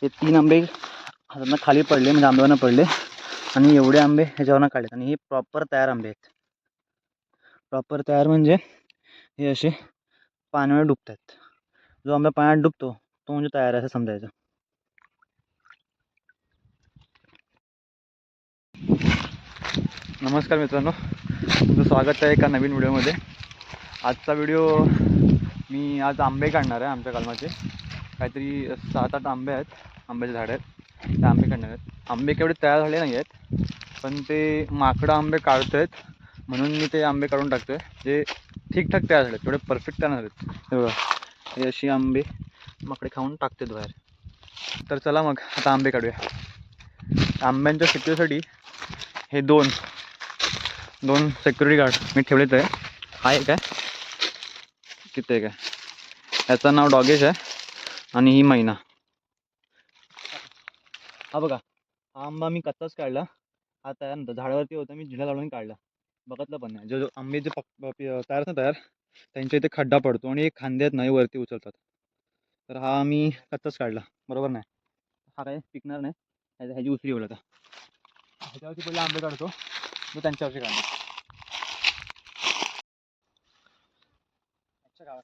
हे 3 आंबे हातातनं खाली पडले, म्हणजे आंब्यावरनं पडले आणि एवढे आंबे ह्याच्यावरनं काढलेत. आणि हे प्रॉपर तयार आंबे आहेत. प्रॉपर तयार म्हणजे हे असे पाण्यावर डुबतात. जो आंबा पाण्यात डुबतो तो म्हणजे तयार आहे असं समजायचं. नमस्कार मित्रांनो, तुमचं स्वागत आहे एका नवीन व्हिडिओमध्ये. आजचा व्हिडिओ मी आज आंबे काढणार आहे. आमच्या कलमाचे काहीतरी 7-8 आंबे आहेत, आंब्याचे झाड आहेत, ते आंबे काढणार आहेत. आंबे केवढे तयार झाले नाही आहेत, पण ते माकडं आंबे काढत आहेत म्हणून मी ते आंबे काढून टाकतो आहे. जे ठीकठाक तयार झालेत, थोडे परफेक्ट तयार झालेत. हे बघा, हे अशी आंबे माकडे खाऊन टाकतात बाहेर. तर चला मग आता आंबे काढूया. आंब्यांच्या सिक्युरिटीसाठी हे दोन सिक्युरिटी गार्ड मी ठेवलेत आहे. हा एक आहे, तिथे एक आहे. याचं नाव डॉगेश आहे आणि ही मैना. हा बघा, हा आंबा मी कच्चाच काढला. हा तयार नव्हता, झाडावरती होता, मी जिल्हा काढून काढला. बघितलं पण नाही. जो आंबे जे तयार ना तयार, त्यांच्या इथे खड्डा पडतो आणि एक खांद्यात नाही वरती उचलतात. तर हा मी कच्चाच काढला, बरोबर नाही. हा काय पिकणार नाही, ह्याची उसरी होईल. आता ह्याच्यावरती पहिले आंबे काढतो, तो त्यांच्यावरती काढतो. अच्छा गावात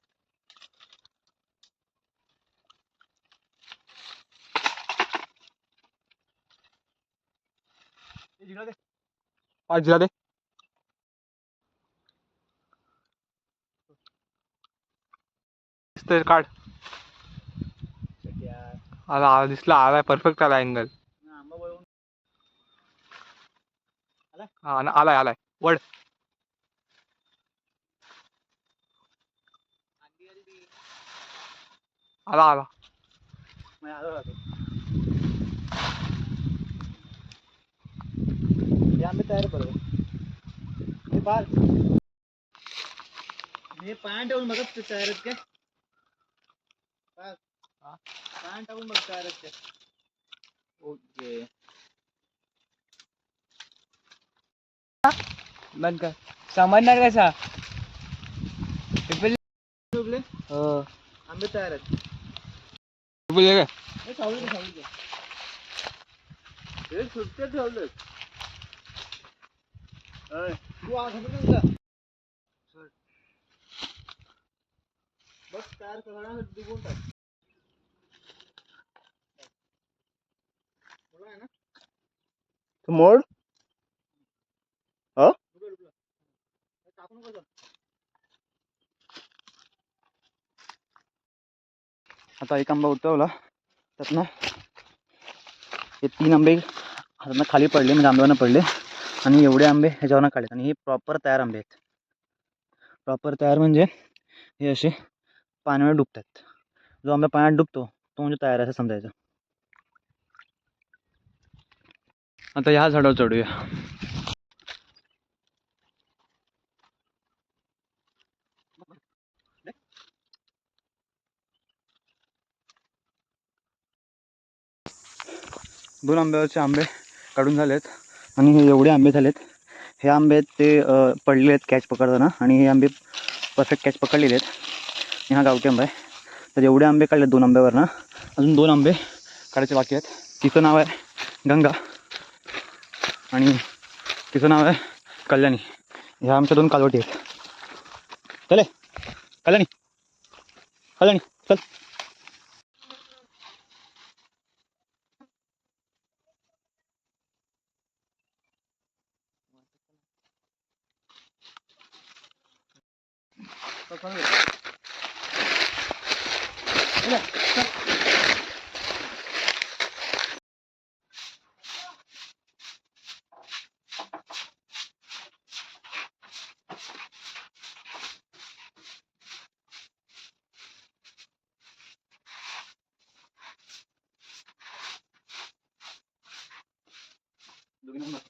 जिल्हा दे, 5 जिल्हा दे. काढ. आला दिसला, आलाय परफेक्ट आला अँगल. आंबा वळवून आलाय आलाय वड. आला आला. हे आंबे तयार बरोबर. हे पार हे पाण्यात ठेवून बघत ते तयार आहेत काय. पाण्यात टाकून बघ तयार आहेत काय. ओके, बंद कर. समजणार कसा आंबे तयार आहेत. बोलले काय हे सावलीत हे सुट्टे ठेवले. तू आज बघ तयार करा, डुबून टाक. आहे ना मोड. आता एक आंबा उतरवला, त्यातनं हे 3 आंबे हातातनं खाली पडले, म्हणजे आंब्यावरनं पडले आणि एवढे आंबे ह्याच्यावरनं काढलेत. आणि हे प्रॉपर तयार आंबे आहेत. प्रॉपर तयार म्हणजे हे असे पाण्यावर डुबतात. जो आंबा पाण्यात डुबतो तो म्हणजे तयार आहे असं समजायचं. आता ह्या झाडावर चढूया. दोन आंब्यावरचे आंबे काढून झालेत आणि हे एवढे आंबे झालेत. हे आंबे ते पडले आहेत कॅच पकडताना, आणि हे आंबे परफेक्ट कॅच पकडलेले आहेत. आणि हा गावठी आंबा आहे. तर एवढे आंबे काढलेत 2 आंब्यावरनं. अजून 2 आंबे काढायचे बाकी आहेत. तिचं नाव आहे गंगा आणि तिचं नाव आहे कल्याणी. ह्या आमच्या 2 कालवटी आहेत. चले कल्याणी, कल्याणी चल. दोघी नंबर